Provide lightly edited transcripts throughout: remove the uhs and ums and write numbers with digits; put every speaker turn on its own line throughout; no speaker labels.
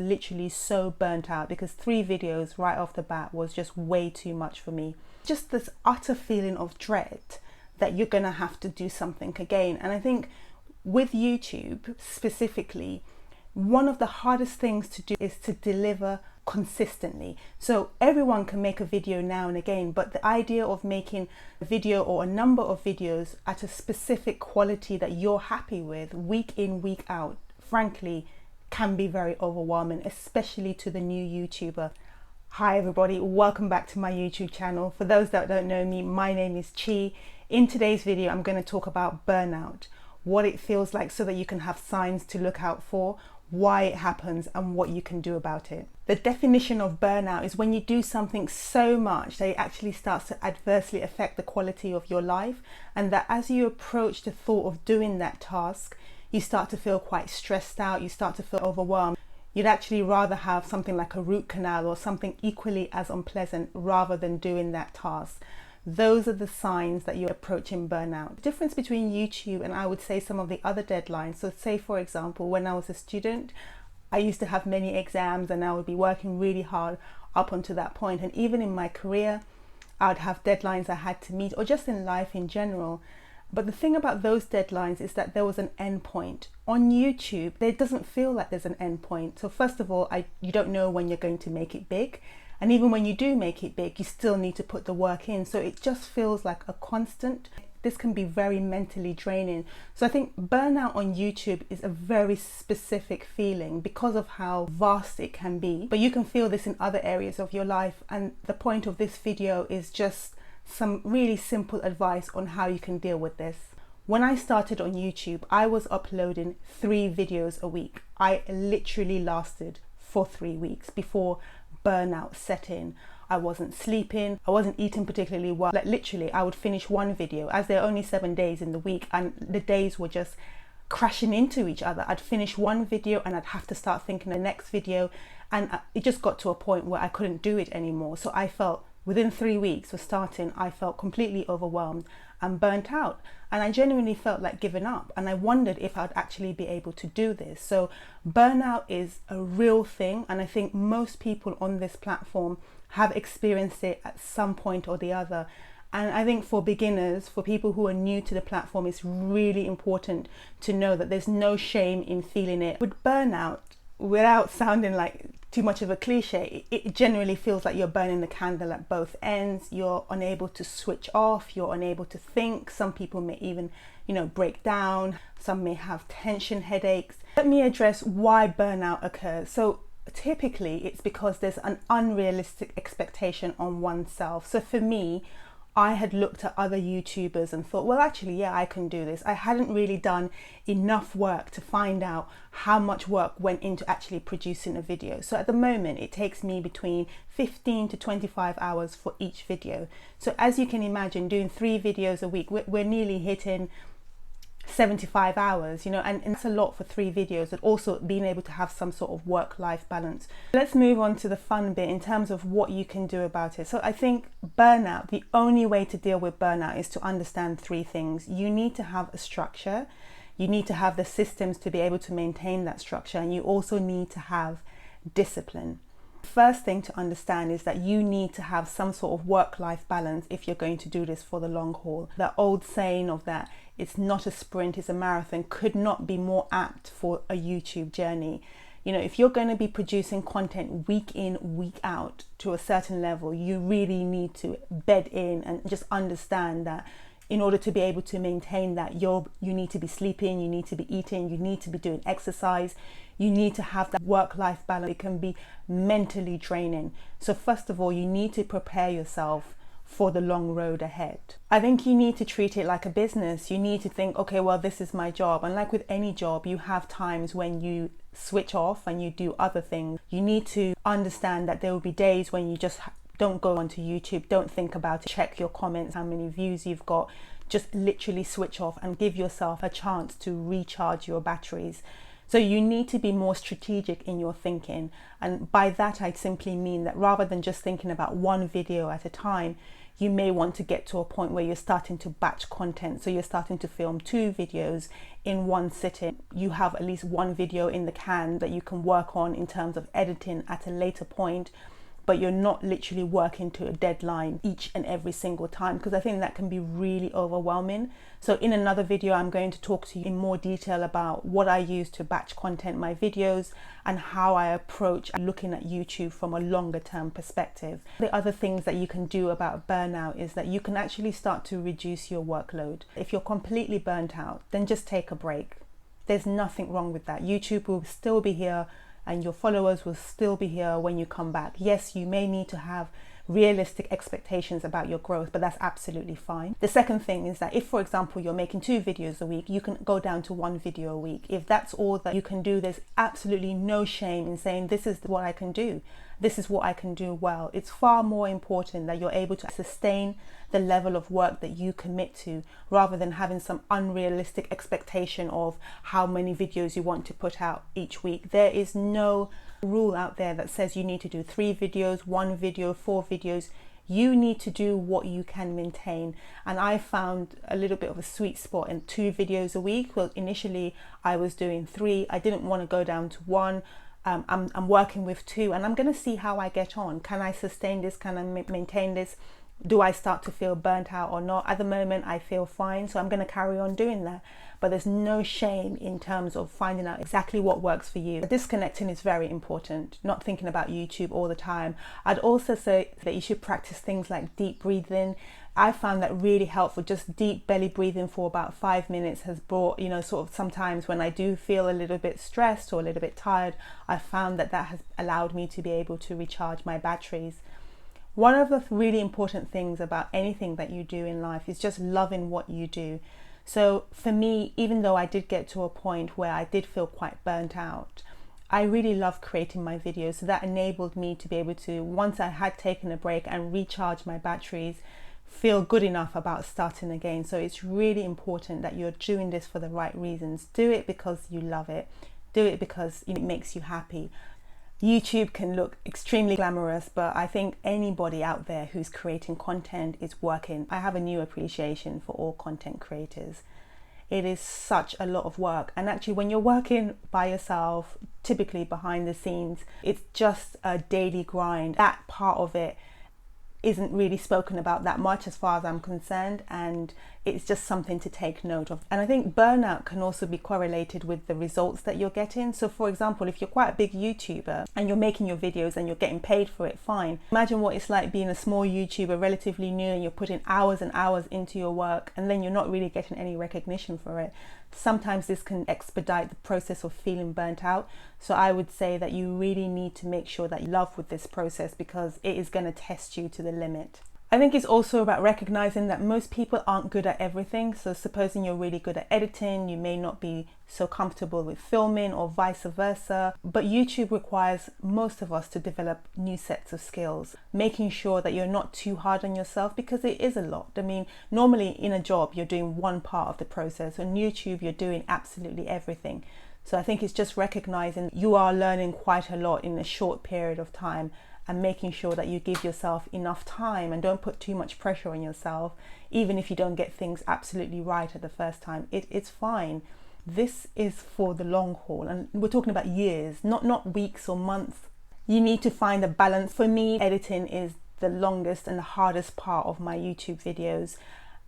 literally so burnt out because 3 videos right off the bat was just way too much for me. Just this utter feeling of dread that you're gonna have to do something again. And I think with YouTube specifically, one of the hardest things to do is to deliver consistently. So everyone can make a video now and again, but the idea of making a video or a number of videos at a specific quality that you're happy with week in, week out, frankly, can be very overwhelming, especially to the new YouTuber. Hi everybody, welcome back to my YouTube channel. For those that don't know me, my name is Chi. In today's video, I'm going to talk about burnout, what it feels like so that you can have signs to look out for, why it happens and what you can do about it. The definition of burnout is when you do something so much that it actually starts to adversely affect the quality of your life, and that as you approach the thought of doing that task, you start to feel quite stressed out, you start to feel overwhelmed. You'd actually rather have something like a root canal or something equally as unpleasant rather than doing that task. Those are the signs that you're approaching burnout. The difference between YouTube and I would say some of the other deadlines. So say for example, when I was a student, I used to have many exams and I would be working really hard up until that point. And even in my career, I would have deadlines I had to meet, or just in life in general. But the thing about those deadlines is that there was an end point. On YouTube, it doesn't feel like there's an end point. So first of all, you don't know when you're going to make it big. And even when you do make it big, you still need to put the work in. So it just feels like a constant. This can be very mentally draining. So I think burnout on YouTube is a very specific feeling because of how vast it can be. But you can feel this in other areas of your life. And the point of this video is just some really simple advice on how you can deal with this. When I started on YouTube, I was uploading 3 videos a week. I literally lasted for 3 weeks before burnout set in. I wasn't sleeping, I wasn't eating particularly well. Like literally, I would finish one video, as there are only 7 days in the week and the days were just crashing into each other. I'd finish one video and I'd have to start thinking the next video, and it just got to a point where I couldn't do it anymore. So I felt within 3 weeks of starting, I felt completely overwhelmed and burnt out. And I genuinely felt like giving up. And I wondered if I'd actually be able to do this. So burnout is a real thing. And I think most people on this platform have experienced it at some point or the other. And I think for beginners, for people who are new to the platform, it's really important to know that there's no shame in feeling it. With burnout, without sounding like too much of a cliche, it generally feels like you're burning the candle at both ends. You're unable to switch off, you're unable to think. Some people may even, break down. Some may have tension headaches. Let me address why burnout occurs. So typically it's because there's an unrealistic expectation on oneself. So for me, I had looked at other YouTubers and thought, well, actually, yeah, I can do this. I hadn't really done enough work to find out how much work went into actually producing a video. So at the moment, it takes me between 15 to 25 hours for each video. So as you can imagine, doing 3 videos a week, we're nearly hitting 75 hours, and that's a lot for 3 videos, and also being able to have some sort of work-life balance. Let's move on to the fun bit in terms of what you can do about it. So I think burnout, the only way to deal with burnout is to understand 3 things. You need to have a structure, you need to have the systems to be able to maintain that structure, and you also need to have discipline. First thing to understand is that you need to have some sort of work-life balance if you're going to do this for the long haul. That old saying of that it's not a sprint, it's a marathon could not be more apt for a YouTube journey. If you're going to be producing content week in, week out to a certain level, you really need to bed in and just understand that in order to be able to maintain that, you need to be sleeping, you need to be eating, you need to be doing exercise, you need to have that work-life balance. It can be mentally draining. So first of all, you need to prepare yourself for the long road ahead. I think you need to treat it like a business. You need to think, okay, well, this is my job. And like with any job, you have times when you switch off and you do other things. You need to understand that there will be days when you just don't go onto YouTube, don't think about it, check your comments, how many views you've got, just literally switch off and give yourself a chance to recharge your batteries. So you need to be more strategic in your thinking. And by that, I simply mean that rather than just thinking about one video at a time, you may want to get to a point where you're starting to batch content. So you're starting to film 2 videos in one sitting. You have at least 1 video in the can that you can work on in terms of editing at a later point, but you're not literally working to a deadline each and every single time, because I think that can be really overwhelming. So in another video, I'm going to talk to you in more detail about what I use to batch content my videos and how I approach looking at YouTube from a longer term perspective. The other things that you can do about burnout is that you can actually start to reduce your workload. If you're completely burnt out, then just take a break. There's nothing wrong with that. YouTube will still be here and your followers will still be here when you come back. Yes, you may need to have realistic expectations about your growth, but that's absolutely fine. The second thing is that if, for example, you're making 2 videos a week, you can go down to 1 video a week. If that's all that you can do, there's absolutely no shame in saying, this is what I can do. This is what I can do well. It's far more important that you're able to sustain the level of work that you commit to, rather than having some unrealistic expectation of how many videos you want to put out each week. There is no rule out there that says you need to do 3 videos, 1 video, 4 videos. You need to do what you can maintain. And I found a little bit of a sweet spot in 2 videos a week. Well, initially I was doing 3. I didn't want to go down to 1. I'm working with 2, and I'm going to see how I get on. Can I sustain this? Can I maintain this? Do I start to feel burnt out or not? At the moment, I feel fine, so I'm going to carry on doing that. But there's no shame in terms of finding out exactly what works for you. Disconnecting is very important, not thinking about YouTube all the time. I'd also say that you should practice things like deep breathing. I found that really helpful. Just deep belly breathing for about 5 minutes has brought, sort of sometimes when I do feel a little bit stressed or a little bit tired, I found that has allowed me to be able to recharge my batteries. One of the really important things about anything that you do in life is just loving what you do. So for me, even though I did get to a point where I did feel quite burnt out, I really love creating my videos. So that enabled me to be able to, once I had taken a break and recharge my batteries, feel good enough about starting again. So it's really important that you're doing this for the right reasons. Do it because you love it. Do it because it makes you happy. YouTube can look extremely glamorous, but I think anybody out there who's creating content is working. I have a new appreciation for all content creators. It is such a lot of work, and actually when you're working by yourself, typically behind the scenes, it's just a daily grind. That part of it isn't really spoken about that much as far as I'm concerned, and it's just something to take note of. And I think burnout can also be correlated with the results that you're getting. So for example, if you're quite a big YouTuber and you're making your videos and you're getting paid for it, fine. Imagine what it's like being a small YouTuber, relatively new, and you're putting hours and hours into your work and then you're not really getting any recognition for it. Sometimes this can expedite the process of feeling burnt out. So I would say that you really need to make sure that you love with this process, because it is going to test you to the limit. I think it's also about recognizing that most people aren't good at everything. So supposing you're really good at editing, you may not be so comfortable with filming, or vice versa. But YouTube requires most of us to develop new sets of skills, making sure that you're not too hard on yourself, because it is a lot. I mean, normally in a job, you're doing one part of the process. On YouTube, you're doing absolutely everything. So I think it's just recognizing you are learning quite a lot in a short period of time, and making sure that you give yourself enough time and don't put too much pressure on yourself. Even if you don't get things absolutely right at the first time, it's fine. This is for the long haul, and we're talking about years, not weeks or months. You need to find a balance. For me, editing is the longest and the hardest part of my YouTube videos.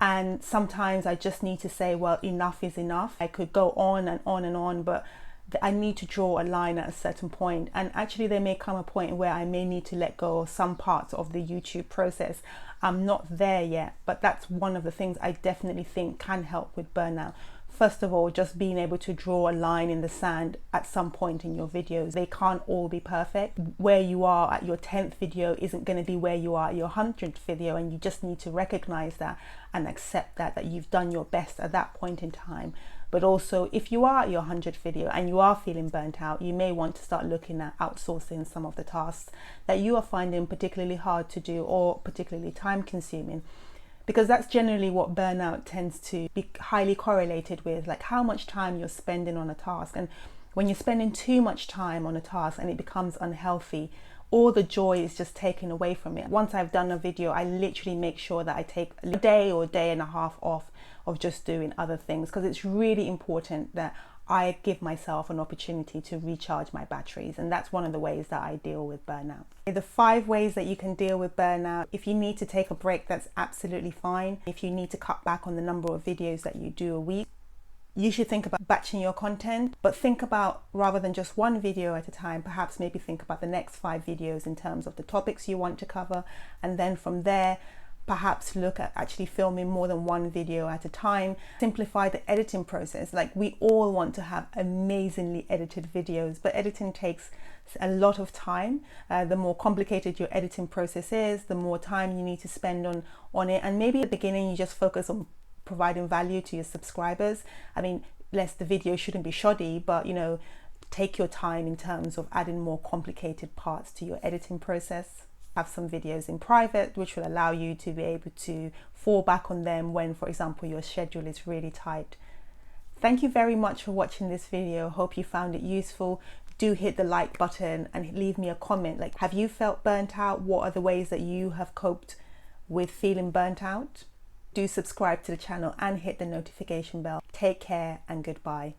And sometimes I just need to say, well, enough is enough. I could go on and on and on, but I need to draw a line at a certain point. And actually there may come a point where I may need to let go of some parts of the YouTube process. I'm not there yet, but that's one of the things I definitely think can help with burnout. First of all, just being able to draw a line in the sand at some point in your videos. They can't all be perfect. Where you are at your 10th video isn't going to be where you are at your 100th video, and you just need to recognize that and accept that you've done your best at that point in time. But also, if you are at your 100th video and you are feeling burnt out, you may want to start looking at outsourcing some of the tasks that you are finding particularly hard to do or particularly time consuming. Because that's generally what burnout tends to be highly correlated with, like how much time you're spending on a task. And when you're spending too much time on a task and it becomes unhealthy, all the joy is just taken away from it. Once I've done a video, I literally make sure that I take a day or day and a half off of just doing other things, because it's really important that I give myself an opportunity to recharge my batteries, and that's one of the ways that I deal with burnout. The 5 ways that you can deal with burnout: if you need to take a break, that's absolutely fine. If you need to cut back on the number of videos that you do a week, you should think about batching your content, but think about, rather than just one video at a time, perhaps maybe think about the next 5 videos in terms of the topics you want to cover, and then from there perhaps look at actually filming more than one video at a time. Simplify the editing process. Like, we all want to have amazingly edited videos, but editing takes a lot of time. The more complicated your editing process is, the more time you need to spend on it. And maybe at the beginning you just focus on providing value to your subscribers. I mean, the video shouldn't be shoddy, but you know, take your time in terms of adding more complicated parts to your editing process. Have some videos in private, which will allow you to be able to fall back on them when, for example, your schedule is really tight. Thank you very much for watching this video. Hope you found it useful. Do hit the like button and leave me a comment. Like, have you felt burnt out? What are the ways that you have coped with feeling burnt out? Do subscribe to the channel and hit the notification bell. Take care and goodbye.